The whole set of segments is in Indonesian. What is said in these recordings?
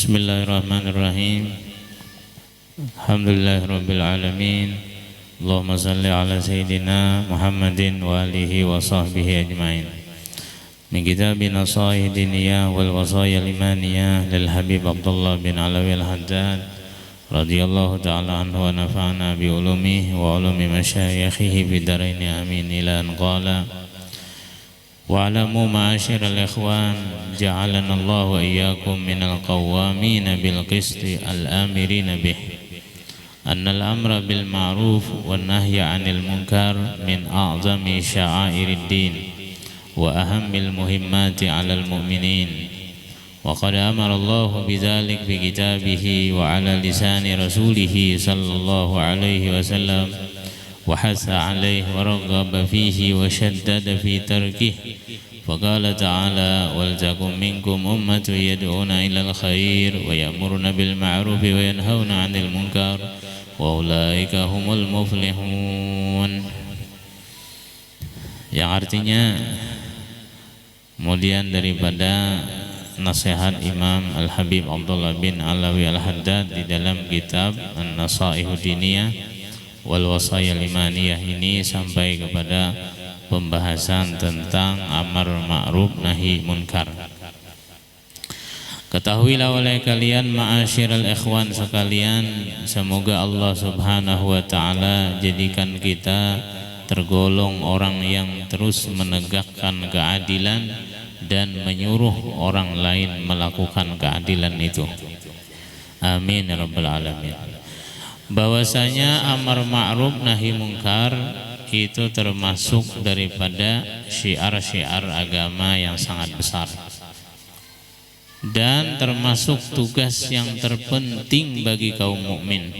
Bismillahirrahmanirrahim. Alhamdulillahirabbil alamin. Allahumma shalli ala sayyidina Muhammadin wa alihi wa sahbihi ajmain. Min kitabin nasaih diniyah wal wasaya limaniyah lil Habib Abdullah bin Alawi al-Haddad radhiyallahu ta'ala anhu wa nafa'ana bi ulumihi wa ulumi masyayikhihi bidaraini amin ila an qala wa'alamu ma'asyiral ikhwan ja'alana Allah wa iyyakum minal qawwamina bil qisti al-amirina bih annal amra bil ma'ruf wan nahya 'anil munkar min a'zami sya'airid din wa ahammil muhimmati 'alal mu'minin wa qad amara Allah bidzalik fi kitabihi wa 'ala lisani rasulih sallallahu alaihi wasallam وحث عليه ورغب فيه وشدد في تركه فقال تعالى ولتكن منكم أمة يدعون إلى الخير ويأمرون بالمعروف وينهون عن المنكر وأولئك هم المفلحون, yang artinya kemudian daripada nasihat Imam Al-Habib Abdullah bin Alawi Al-Haddad di dalam kitab An-Nasaihu Diniyah wal wasaya limaniyah ini sampai kepada pembahasan tentang amar ma'ruf nahi munkar. Ketahuilah oleh kalian ma'asyiral ikhwan sekalian, semoga Allah Subhanahu wa taala jadikan kita tergolong orang yang terus menegakkan keadilan dan menyuruh orang lain melakukan keadilan itu. Amin ya rabbal alamin. Bahwasanya amar ma'ruf nahi munkar itu termasuk daripada syiar-syiar agama yang sangat besar dan termasuk tugas yang terpenting bagi kaum mukmin.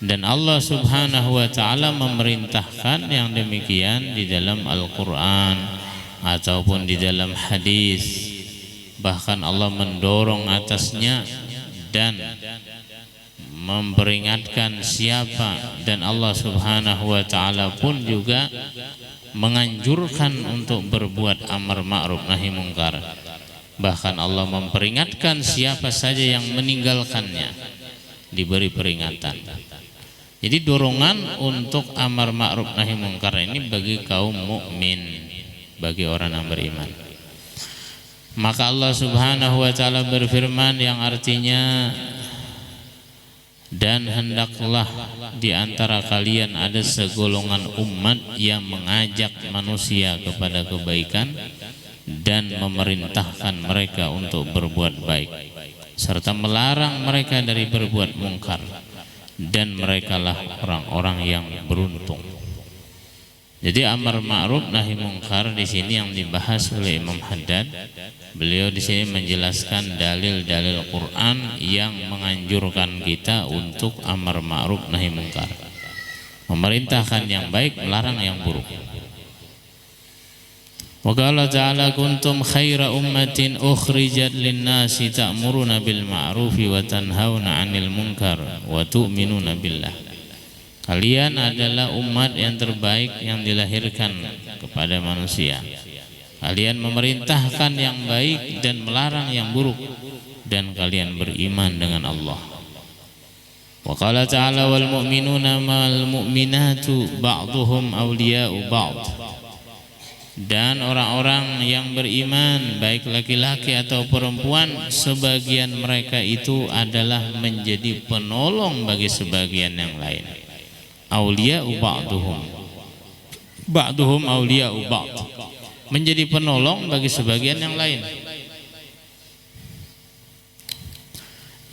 Dan Allah Subhanahu wa taala memerintahkan yang demikian di dalam Al-Qur'an ataupun di dalam hadis. Bahkan Allah mendorong atasnya dan memperingatkan siapa, dan Allah Subhanahu wa taala pun juga menganjurkan untuk berbuat amar ma'ruf nahi munkar. Bahkan Allah memperingatkan siapa saja yang meninggalkannya diberi peringatan. Jadi dorongan untuk amar ma'ruf nahi munkar ini bagi kaum mukmin, bagi orang yang beriman. Maka Allah Subhanahu wa taala berfirman yang artinya, dan hendaklah di antara kalian ada segolongan umat yang mengajak manusia kepada kebaikan dan memerintahkan mereka untuk berbuat baik serta melarang mereka dari berbuat mungkar, dan merekalah orang-orang yang beruntung. Jadi amar ma'ruf nahi munkar di sini yang dibahas oleh Imam Haddad. Beliau di sini menjelaskan dalil-dalil Quran yang menganjurkan kita untuk amar ma'ruf nahi munkar, memerintahkan yang baik, melarang yang buruk. Wa qala ta'ala kuntum khaira ummatin ukhrijat lin-nasi ta'muruna bil ma'rufi wa tanhauna 'anil munkar wa tu'minuna billah. Kalian adalah umat yang terbaik yang dilahirkan kepada manusia. Kalian memerintahkan yang baik dan melarang yang buruk, dan kalian beriman dengan Allah. Wa qala ta'ala wal mu'minuna mal mu'minatu ba'duhum awliya'u ba'd. Dan orang-orang yang beriman baik laki-laki atau perempuan, sebagian mereka itu adalah menjadi penolong bagi sebagian yang lain. Awliya'u ba'duhum awliya'u ba'd, menjadi penolong bagi sebagian yang lain.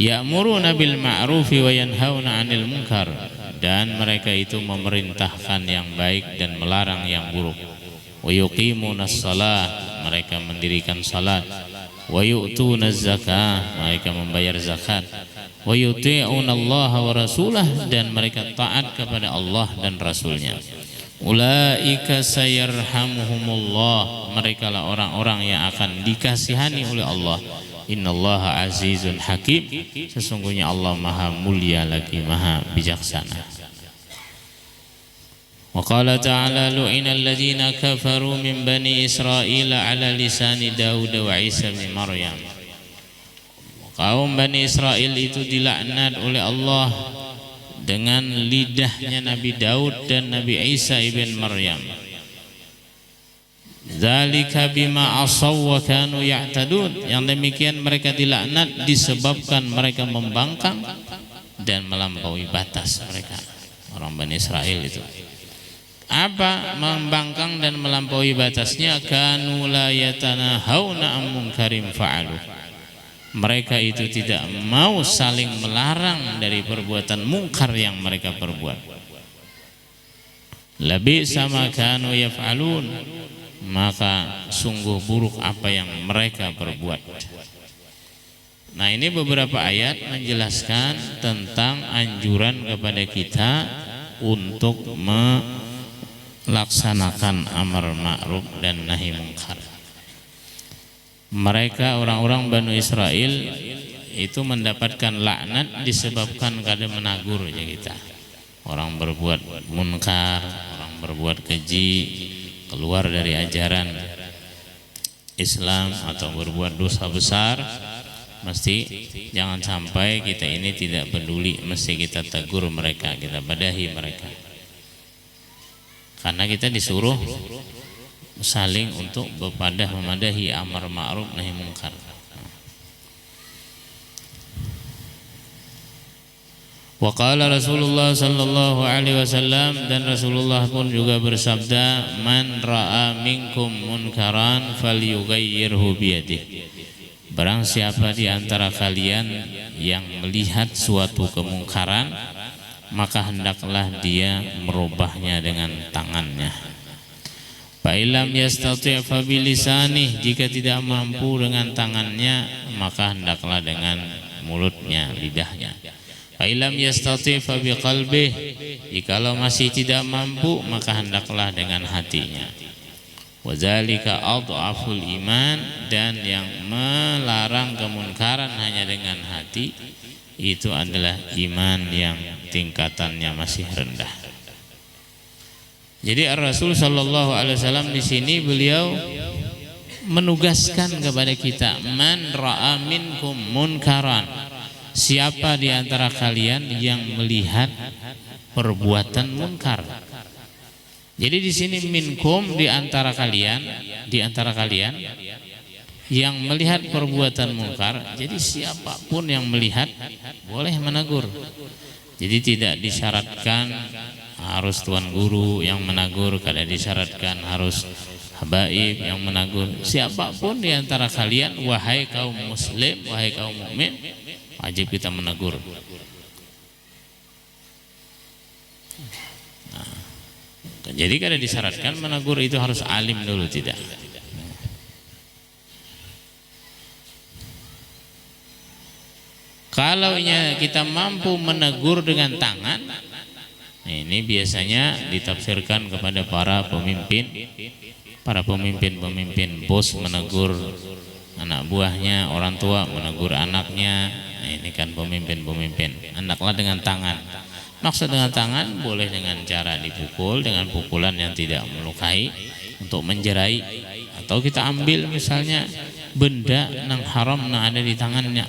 Ya'muruna bil ma'rufi wa yanhauna 'anil munkar, dan mereka itu memerintahkan yang baik dan melarang yang buruk. Wa yuqimunas shalah, mereka mendirikan salat. Wa yu'tunaz zakah, mereka membayar zakat. Wa yuti'una Allah wa rasulah, dan mereka taat kepada Allah dan Rasulnya. Ulaika sayarhamuhumullah, mereka lah orang-orang yang akan dikasihani oleh Allah. Innallaha azizun hakim, sesungguhnya Allah maha mulia lagi maha bijaksana. Wa qala ta'ala lu'inal ladzina kafaru min bani Israil ala lisani Daud wa Isa bin Maryam. Kaum Bani Israel itu dilaknat oleh Allah dengan lidahnya Nabi Daud dan Nabi Isa ibn Maryam. Dzalika bima asaw wa kanu ya'tadun. Yang demikian mereka dilaknat disebabkan mereka membangkang dan melampaui batas mereka. Orang Bani Israel itu apa? Membangkang dan melampaui batasnya. Kanu la yatanahawna am munkarim fa'alu. Mereka itu tidak mau saling melarang dari perbuatan mungkar yang mereka perbuat. Labi sama kanu yaf'alun, maka sungguh buruk apa yang mereka perbuat. Nah, ini beberapa ayat menjelaskan tentang anjuran kepada kita untuk melaksanakan amar ma'ruf dan nahi mungkar. Mereka orang-orang Banu Israel itu mendapatkan laknat disebabkan kadang menagur ya kita. Orang berbuat munkar, orang berbuat keji, keluar dari ajaran Islam atau berbuat dosa besar, mesti jangan sampai kita ini tidak peduli, mesti kita tegur mereka, kita badahi mereka. Karena kita disuruh saling untuk berpadah memadahi amar ma'ruf nahi mungkar. Wa qala Rasulullah sallallahu alaihi wasallam, dan Rasulullah pun juga bersabda, man ra'a minkum munkaran falyughayyirhu biyadihi. Barang siapa di antara kalian yang melihat suatu kemungkaran, maka hendaklah dia merubahnya dengan tangannya. Fa'ilam yastati' fa bilisanih, jika tidak mampu dengan tangannya, maka hendaklah dengan mulutnya, lidahnya. Fa'ilam yastati' fa biqalbih, jikalau masih tidak mampu, maka hendaklah dengan hatinya. Wa dzalika adhaful iman, dan yang melarang kemunkaran hanya dengan hati itu adalah iman yang tingkatannya masih rendah. Jadi Rasul Shallallahu Alaihi Wasallam di sini beliau menugaskan kepada kita, man ra'a minkum munkaran, siapa di antara kalian yang melihat perbuatan munkar. Jadi di sini minkum, di antara kalian yang melihat perbuatan munkar. Jadi siapapun yang melihat boleh menegur. Jadi tidak disyaratkan harus tuan guru yang menegur, kada disyaratkan harus habaib yang menegur. Siapapun di antara kalian, wahai kaum muslim, wahai kaum mukmin, wajib kita menegur. Nah, jadi kada disyaratkan menegur itu harus alim dulu, tidak. Kalau kita mampu menegur dengan tangan, ini biasanya ditafsirkan kepada para pemimpin bos menegur anak buahnya, orang tua menegur anaknya. Nah, ini kan pemimpin, hendaklah dengan tangan. Maksud dengan tangan boleh dengan cara dipukul, dengan pukulan yang tidak melukai, untuk menjerai, atau kita ambil misalnya benda yang haram yang ada di tangannya.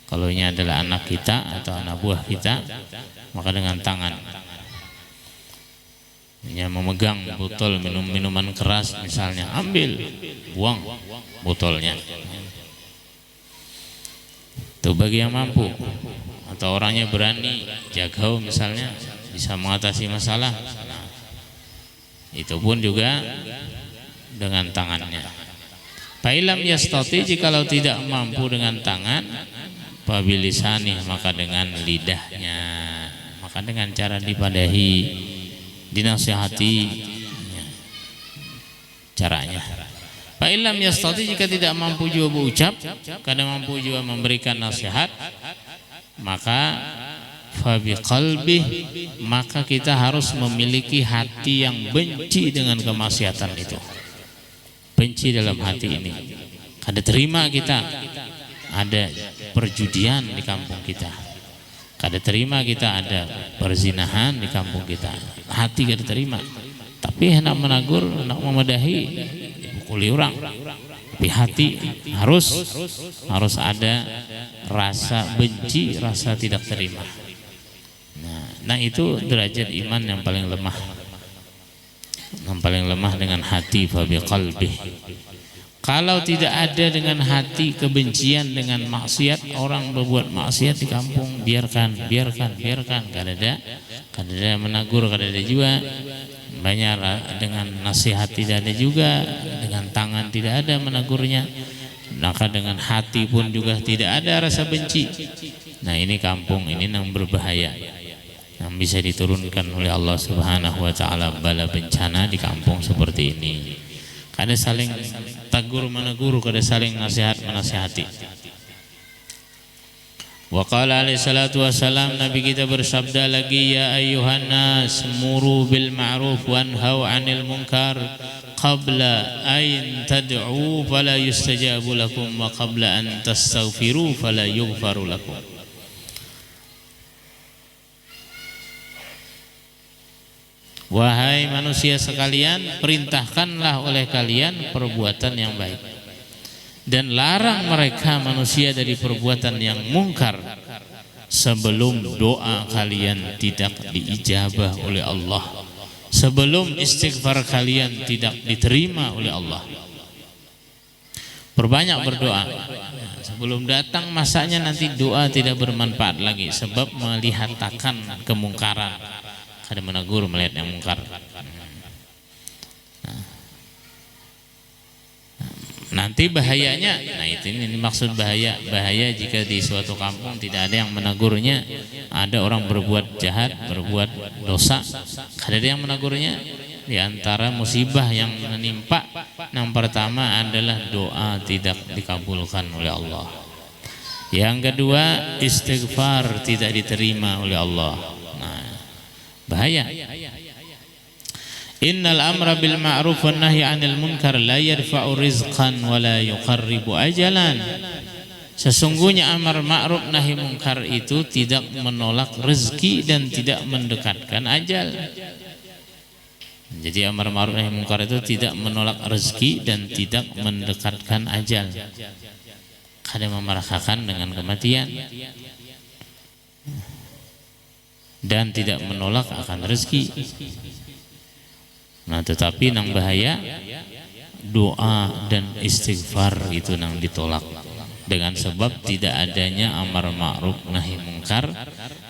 Kalau ini adalah anak kita atau anak buah kita, maka dengan tangan. Yang memegang botol minuman keras misalnya, ambil, buang botolnya. Itu bagi yang mampu, atau orangnya berani, jagau misalnya, bisa mengatasi masalah. Itu pun juga dengan tangannya. Fa'ilam yastati, jikalau tidak mampu dengan tangan, fabilisani, maka dengan lidahnya, maka dengan cara dipadahi, dinasihati caranya. Fa'ilam yastati, jika tidak mampu juga berucap, kadang mampu juga memberikan nasihat, maka fabiqalbih, maka kita harus memiliki hati yang benci dengan kemaksiatan itu. Benci dalam hati ini. Kada terima kita ada perjudian di kampung kita, kada terima kita ada perzinahan di kampung kita, hati kada terima. Tapi hendak menegur, hendak memadahi, dipukuli orang, Tapi hati harus ada rasa benci, rasa tidak terima. Nah itu derajat iman yang paling lemah. Yang paling lemah dengan hati, fa biqalbih. Kalau tidak ada dengan hati kebencian dengan maksiat, orang berbuat maksiat di kampung, biarkan, kada ada menegur, kada ada juga. Banyak dengan nasihat tidak ada juga, dengan tangan tidak ada menegurnya. Maka dengan hati pun juga tidak ada rasa benci. Nah ini kampung ini yang berbahaya, yang bisa diturunkan oleh Allah Subhanahu wa taala bala bencana di kampung seperti ini. Kada saling tegur menegur, kada saling nasihat menasihati. Wa qala alaihi salatu wassalam, Nabi kita bersabda lagi, ya ayyuhan nas muru bil ma'ruf wanhau 'anil munkar qabla an tad'u fala yustajabu lakum wa qabla an tastaghfiru fala yughfaru lakum. Wahai manusia sekalian, perintahkanlah oleh kalian perbuatan yang baik dan larang mereka manusia dari perbuatan yang mungkar sebelum doa kalian tidak diijabah oleh Allah, sebelum istighfar kalian tidak diterima oleh Allah. Perbanyak berdoa. Sebelum datang masanya nanti doa tidak bermanfaat lagi, sebab melihatkan kemungkaran. Ada menegur melihat yang mungkar. Nanti bahayanya, nah ini maksud bahaya jika di suatu kampung tidak ada yang menegurnya, ada orang berbuat jahat, berbuat dosa, ada yang menegurnya. Di antara musibah yang menimpa, yang pertama adalah doa tidak dikabulkan oleh Allah. Yang kedua, istighfar tidak diterima oleh Allah. Bahaya. Innal amra bil ma'ruf wan nahyi 'anil munkar la yarfa'u rizqan wa la yuqarribu ajalan. Sesungguhnya amar ma'ruf nahi munkar itu tidak menolak rezeki dan tidak mendekatkan ajal. Jadi amar ma'ruf nahi munkar itu tidak menolak rezeki dan tidak mendekatkan ajal. Kadang memarahkan dengan kematian dan tidak menolak akan rezeki. Nah tetapi nang bahaya doa dan istighfar itu nang ditolak dengan sebab tidak adanya amar ma'ruf nahi munkar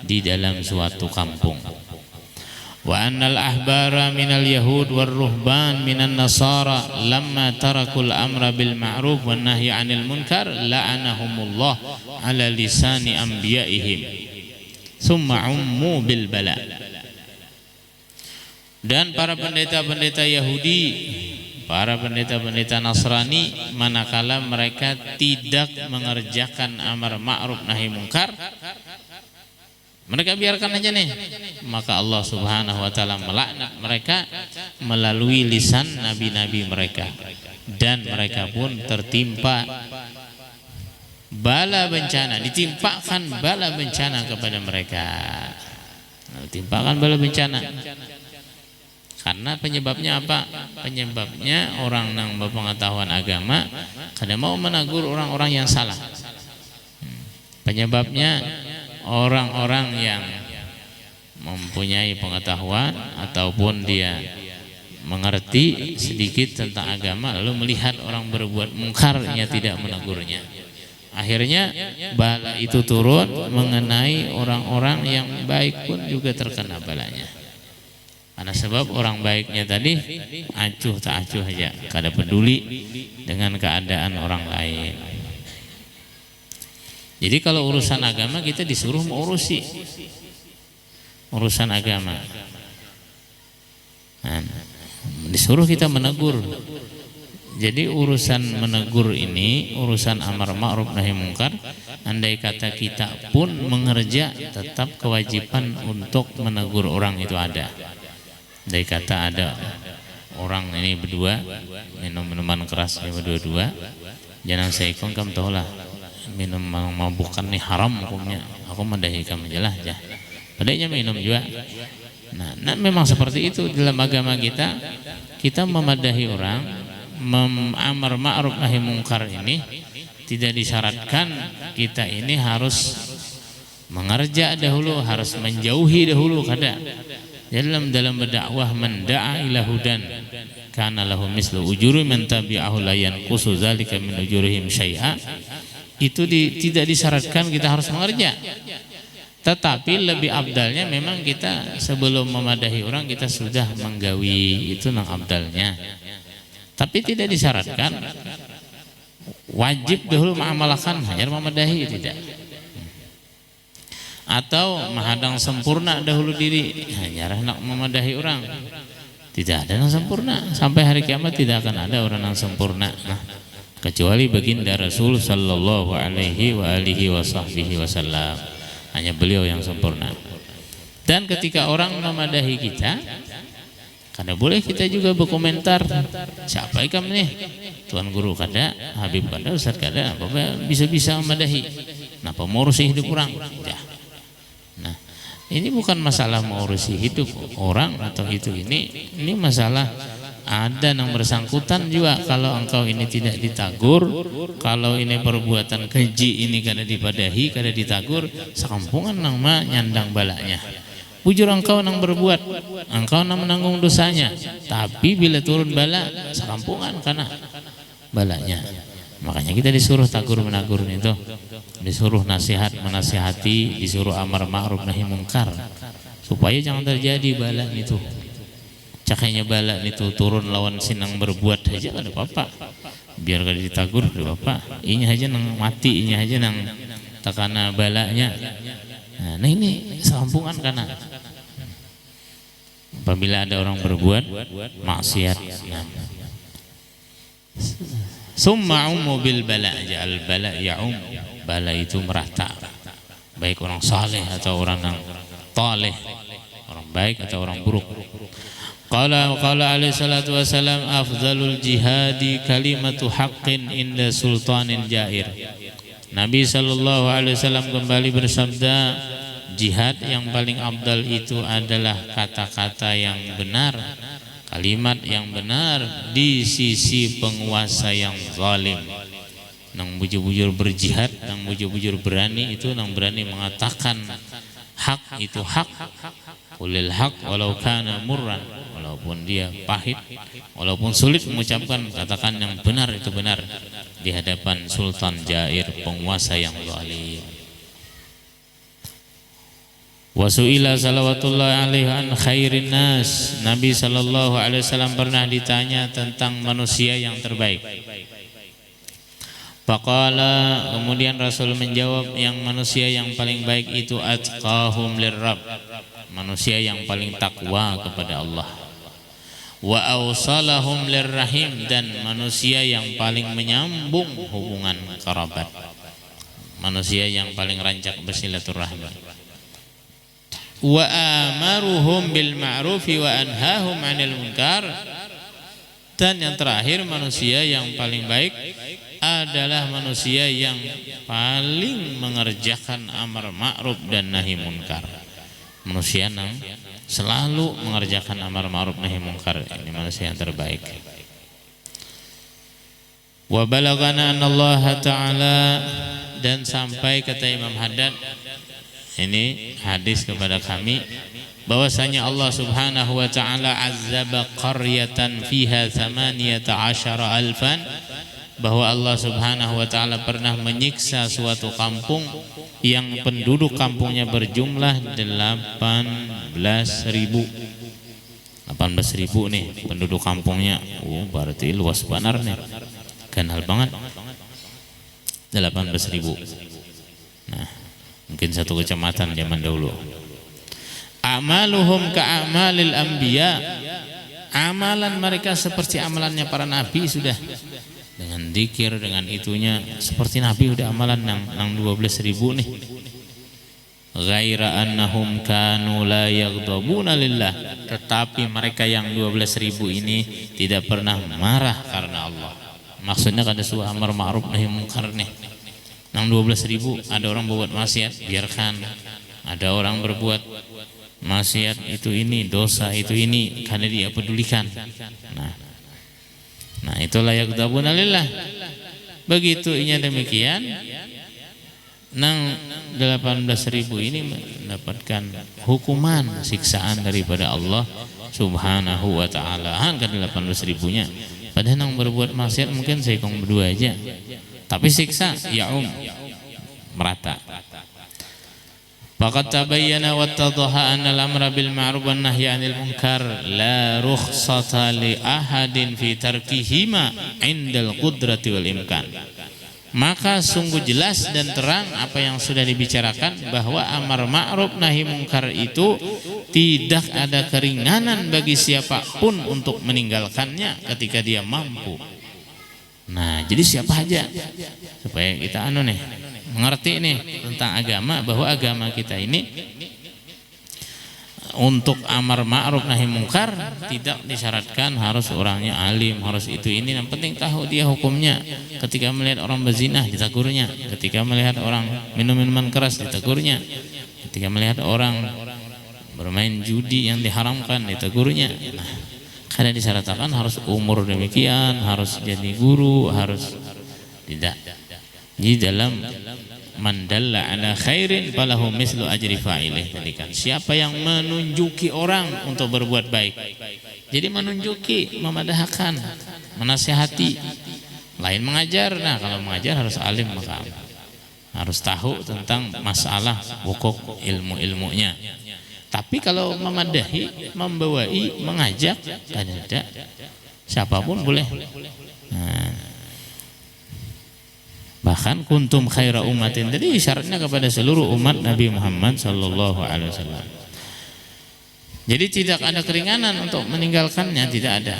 di dalam suatu kampung. Wa annal ahbara minal yahud war ruhban minan nasara lamma tarakul amra bil ma'ruf wan nahyi 'anil munkar la'anahumullah ala lisani anbiya'ihim summa ummu bil bala. Dan para pendeta-pendeta Yahudi, para pendeta-pendeta Nasrani, manakala mereka tidak mengerjakan amar ma'ruf nahi munkar, mereka biarkan aja nih, maka Allah Subhanahu wa taala melaknat mereka melalui lisan nabi-nabi mereka, dan mereka pun tertimpa bala bencana, ditimpakan bala bencana kepada mereka. Ditimpakan bala bencana. Karena penyebabnya apa? Penyebabnya orang yang berpengetahuan agama kada mau menegur orang-orang yang salah. Penyebabnya orang-orang yang mempunyai pengetahuan ataupun dia mengerti sedikit tentang agama lalu melihat orang berbuat mungkarnya tidak menegurnya. Akhirnya bala itu turun mengenai orang-orang yang baik pun juga terkena balanya. Karena sebab orang baiknya tadi acuh tak acuh aja, kada peduli dengan keadaan orang lain. Jadi kalau urusan agama kita disuruh mengurusi urusan agama. Nah, disuruh kita menegur. Jadi urusan menegur ini, urusan amar ma'ruf nahi munkar, andai kata kita pun mengerja, tetap kewajiban untuk menegur orang itu ada. Andai kata ada orang ini berdua minum minuman keras berdua-dua, jangan saya ikut, kamu tahu lah minum mabukan nih haram hukumnya, aku mendahi kamu jelas ya. Padahal minum juga. Nah, memang seperti itu dalam agama kita, kita memadahi orang amar ma'ruf nahi mungkar ini tidak disyaratkan kita ini harus mengerja dahulu, harus menjauhi dahulu. Kada dalam berdakwah, man da'a ila hudan kana lahu mislu ujuri man tabi'ahu la yanqusu dzalika min ujurihim syai'a. Itu tidak disyaratkan kita harus mengerja, tetapi lebih abdalnya memang kita sebelum memadahi orang kita sudah menggawi, itu nang abdalnya. Tapi tidak disyaratkan wajib dahulu mengamalkan hanya memadahi, tidak. Atau menghadang sempurna dahulu diri hanya nak memadahi orang. Tidak ada yang sempurna, sampai hari kiamat tidak akan ada orang yang sempurna. Kecuali baginda Rasul sallallahu alaihi wa alihi wasahbihi wasallam, hanya beliau yang sempurna. Dan ketika orang memadahi kita, karena boleh kita juga berkomentar, siapa ikam nih, Tuan Guru kada, Habib kada, Ustaz kada, apa bisa-bisa memadahi, kenapa mengurusi hidup orang? Ya. Nah, ini bukan masalah mengurusi hidup orang atau ini masalah ada yang bersangkutan juga. Kalau engkau ini tidak ditagur, kalau ini perbuatan keji ini kada dipadahi, kada ditagur, sekampungan nama nyandang balanya. Bujur engkau nang berbuat, engkau nang menanggung dosanya, tapi bila turun bala, sekampungan karena balanya. Makanya kita disuruh tagur menagur itu, disuruh nasihat menasihati, disuruh amar ma'ruf nahi mungkar, supaya jangan terjadi bala itu. Cakainya bala itu turun lawan sinang berbuat aja ada apa-apa, biar kada ditagur ada apa-apa, inya aja nang mati, inya aja nang takana balanya. Nah ini sekampungan karena apabila ada orang berbuat maksiat, summa bil bala, al bala ya'um, bala itu merata, baik orang saleh atau orang yang taleh, orang baik atau orang buruk. Qala alaihi salatu wasalam, afdalul jihadi kalimatu haqqin inda sultanin jair. Nabi sallallahu alaihi wasallam kembali bersabda, jihad yang paling abdal itu adalah kata-kata yang benar, kalimat yang benar di sisi penguasa yang zalim. Nang bujur-bujur berjihad, nang bujur-bujur berani itu, nang berani mengatakan hak itu hak. Qulil haq walau kana murran, walaupun dia pahit, walaupun sulit mengucapkan, katakan yang benar itu benar di hadapan sultan jair, penguasa yang zalim. Wa su'ila salawatullah alaihi an khairin nas, Nabi sallallahu alaihi wasallam pernah ditanya tentang manusia yang terbaik. Faqala, kemudian Rasul menjawab, yang manusia yang paling baik itu atqahum lirrabb, manusia yang paling takwa kepada Allah. Wa awsalahum lirrahim, dan manusia yang paling menyambung hubungan kerabat, manusia yang paling rancak bersilaturahmi. Wa amaruhum bil ma'rufi wa anhahum 'anil munkar, dan yang terakhir manusia yang paling baik adalah manusia yang paling mengerjakan amar ma'ruf dan nahi munkar. Manusia yang selalu mengerjakan amar ma'ruf nahi munkar, ini manusia yang terbaik. Wa balagana anallaha ta'ala, dan sampai kata Imam Haddad, ini hadis kepada kami, bahwasanya Allah subhanahu wa ta'ala azaba qaryatan fiha 18,000, bahwa Allah subhanahu wa ta'ala pernah menyiksa suatu kampung yang penduduk kampungnya berjumlah 18.000 nih penduduk kampungnya. Berarti luas benar nih, kenal banget 18.000. Nah, mungkin satu kecamatan zaman dahulu. Amaluhum ka'amalil anbiya, amalan mereka seperti amalannya para nabi sudah, dengan zikir, dengan itunya seperti nabi udah amalan yang 12.000 nih. Ghaira annahum kanu la yaghdabuna lillah, tetapi mereka yang 12.000 ini tidak pernah marah karena Allah. Maksudnya kada suruh amar ma'ruf nahi munkar nih. Yang 12.000 ada orang berbuat maksiat, biarkan. Ada orang berbuat maksiat itu ini, dosa itu ini, karena dia pedulikan. Nah itu layak tabuna lillah. Begitu inya demikian, nang 18.000 ini mendapatkan hukuman siksaan daripada Allah Subhanahu wa taala. Kan 18.000-nya. Padahal nang berbuat maksiat mungkin seekong berdua aja. Tapi siksa ya merata. Faqad tabayyana wattadhaha anna al-amra bil ma'ruf wan nahyi 'anil munkar la rukhsata li ahadin fi tarkihima 'indal qudrati wal imkan. Maka sungguh jelas dan terang apa yang sudah dibicarakan, bahwa amar ma'ruf nahi mungkar itu tidak ada keringanan bagi siapapun untuk meninggalkannya ketika dia mampu. Nah, jadi siapa aja, supaya kita mengerti nih tentang agama, bahwa agama kita ini untuk amar ma'ruf nahi mungkar tidak disyaratkan harus orangnya alim, harus itu ini. Yang penting tahu dia hukumnya. Ketika melihat orang berzina ditagurnya, ketika melihat orang minum minuman keras ditagurnya, ketika melihat orang bermain judi yang diharamkan ditagurnya. Nah, karena disyaratkan harus umur demikian, harus jadi guru, harus tidak. Di dalam mandalla ala khairin falahu mislu ajri fa'ilih. Tadi kan siapa yang menunjuki orang untuk berbuat baik. Jadi menunjuki, memadahkan, menasihati, lain mengajar. Nah, kalau mengajar harus alim, maka harus tahu tentang masalah pokok ilmu-ilmunya. Tapi kalau memadahi, membawai, mengajak, tidak, siapapun boleh. Nah, bahkan kuntum khaira ummatin, jadi syaratnya kepada seluruh umat Nabi Muhammad sallallahu alaihi wasallam. Jadi tidak ada keringanan untuk meninggalkannya, tidak ada.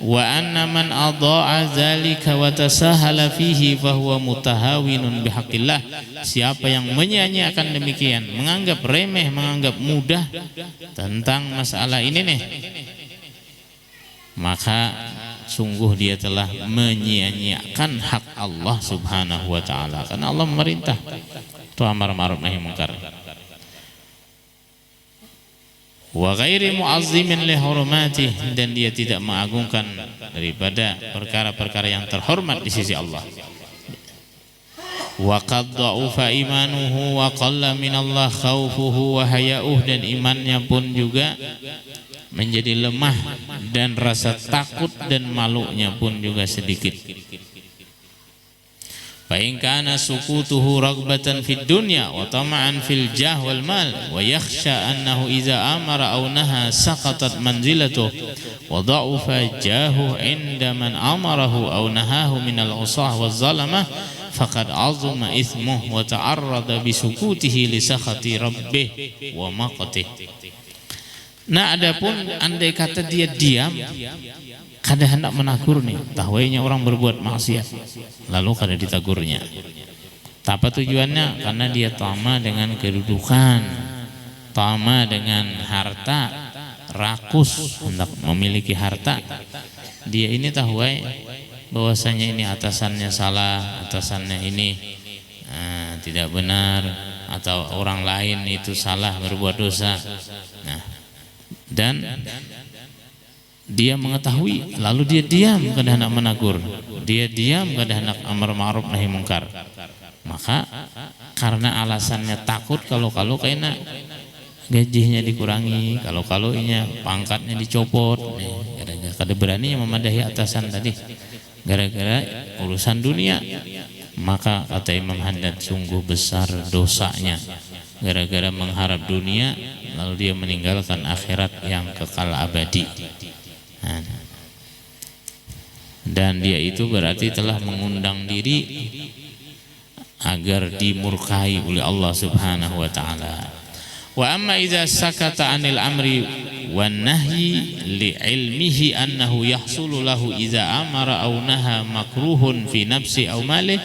Wa anna man adha'a dzalika wa tasahala fihi fa huwa mutahawinun bihaqqillah. Siapa yang menyia-nyiakan demikian, menganggap remeh, menganggap mudah tentang masalah ini nih, maka sungguh dia telah menyia-nyiakan hak Allah Subhanahu wa taala. Karena Allah memerintah itu amar ma'ruf nahi munkar. Wa ghairi mu'azzimin li hurmatih, dan dia tidak mengagungkan daripada perkara-perkara yang terhormat di sisi Allah. Wa qad dha'ufa imanuhu wa qalla minallah khaufuhu wa haya'uh, dan imannya pun juga menjadi lemah dan rasa takut dan malunya pun juga sedikit. Fa in kana sukutuhu ragbatan fid dunya wa tama'an fil jah wal mal wa yakhsha annahu idza amara aw naha saqatat manzilatuhu wa dha'ufa jahu 'inda man amarahu aw nahahu min al usah waz zalamah faqad 'azama ithmuhu wa ta'arrada bi sukutihi li sakhati rabbih wa maqtih. Nah, adapun andai kata dia diam, kada hendak menagur nih, tahwainya orang berbuat maksiat, lalu kada ditagurnya. Apa tujuannya? Karena dia tama dengan kedudukan, tama dengan harta, rakus, hendak memiliki harta. Dia ini tahwai bahwasanya ini atasannya salah, atasannya ini tidak benar, atau orang lain itu salah, berbuat dosa. Nah, dan dia mengetahui, lalu dia diam, kada hendak menagur, dia diam, kada hendak amar ma'ruf nahi mungkar. Maka karena alasannya takut, kalau kayaknya gajinya dikurangi, kalau inya pangkatnya dicopot, gara-gara kada berani memadahi atasan tadi, gara-gara urusan dunia. Maka kata Imam Haddad, sungguh besar dosanya gara-gara mengharap dunia, lalu dia meninggalkan akhirat yang kekal abadi. Dan dia itu berarti telah mengundang diri agar dimurkai oleh Allah Subhanahu wa taala. Wa amma idza sakata 'anil amri wan nahyi li ilmihi annahu yahsulu lahu idza amara aw naha makruhun fi nafsi aw malih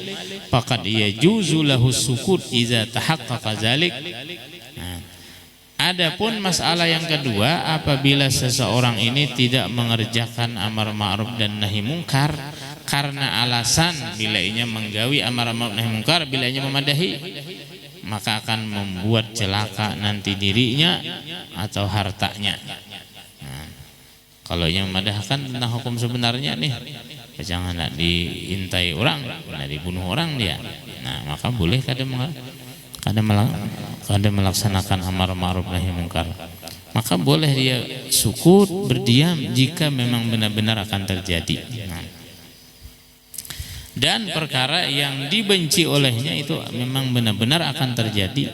faqad yajuzu lahu sukut idza tahaqqaqa dzalik. Adapun masalah yang kedua, apabila seseorang ini tidak mengerjakan amar ma'ruf dan nahi mungkar karena alasan bila inya menggawi amar ma'ruf nahi mungkar, bila inya memadahi, maka akan membuat celaka nanti dirinya atau hartanya. Nah, kalau yang memadahkan tentang hukum sebenarnya nih, jangan nak diintai orang, nak dibunuh orang dia. Nah, maka boleh kadang melaksanakan amar ma'ruf nahi munkar. Maka boleh dia sukut, berdiam jika memang benar-benar akan terjadi. Nah. Dan perkara yang dibenci olehnya itu memang benar-benar akan terjadi,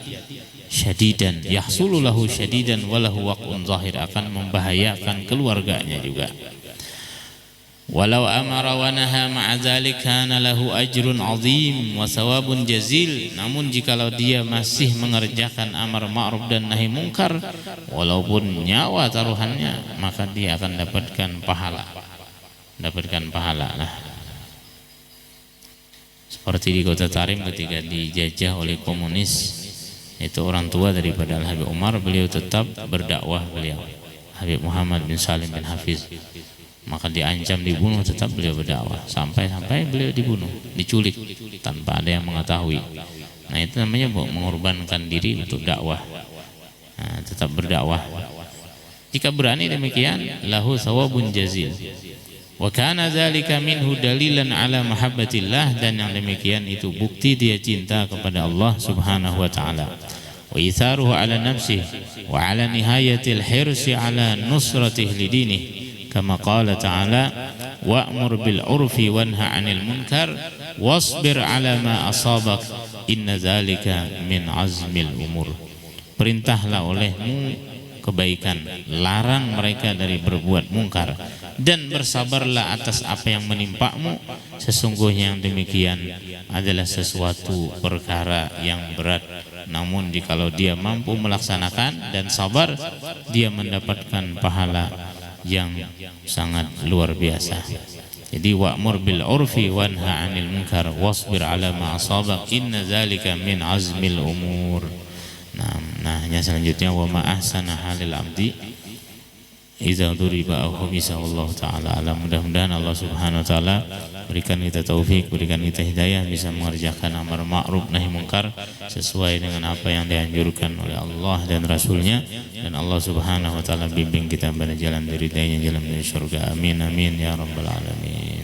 syadidan yahsulu lahu syadidan walahu waq'un zahir, akan membahayakan keluarganya juga. Walau amara wa naha ma'a dzalik kana lahu ajrun 'azim wa thawabun jazil. Namun jikalau dia masih mengerjakan amar ma'ruf dan nahi mungkar walaupun nyawa taruhannya, maka dia akan dapatkan pahala lah. Seperti di Kota Tarim ketika dijajah oleh komunis, itu orang tua daripada Al Habib Umar, beliau tetap berdakwah, beliau Habib Muhammad bin Salim bin Hafiz. Maka diancam dibunuh, tetap beliau berdakwah sampai beliau dibunuh, diculik tanpa ada yang mengetahui. Nah, itu namanya mengorbankan diri untuk dakwah. Nah, tetap berdakwah. Jika berani demikian, lahu thawabun jazil. Wa kana dzalika minhu dalilan ala mahabbatillah, dan yang demikian itu bukti dia cinta kepada Allah Subhanahu wa taala. Wa itharuhu ala nafsihi wa ala nihayatil hirsi ala nusratihi lidinihi. Kama qala ta'ala wa'mur bil urfi wanha 'anil munkar wasbir 'ala ma asabak inna dzalika min azmil umur. Perintahlah olehmu kebaikan, larang mereka dari berbuat mungkar, dan bersabarlah atas apa yang menimpamu, sesungguhnya yang demikian adalah sesuatu perkara yang berat. Namun jikalau dia mampu melaksanakan dan sabar, dia mendapatkan pahala yang sangat luar biasa. Jadi wa'mur bil urfi wanha 'anil munkar wasbir 'ala ma asabak inna dzalika min azmil umur. Nah, yang selanjutnya wa ma ahsana halil abdi idza duriba aw khabisa, Allah taala alam. Mudah-mudahan Allah Subhanahu wa taala berikan kita taufik, berikan kita hidayah, bisa mengerjakan amar ma'ruf nahi munkar sesuai dengan apa yang dianjurkan oleh Allah dan Rasulnya, dan Allah Subhanahu wa taala bimbing kita pada jalan ridhanya, jalan menuju surga. Amin amin ya rabbal alamin.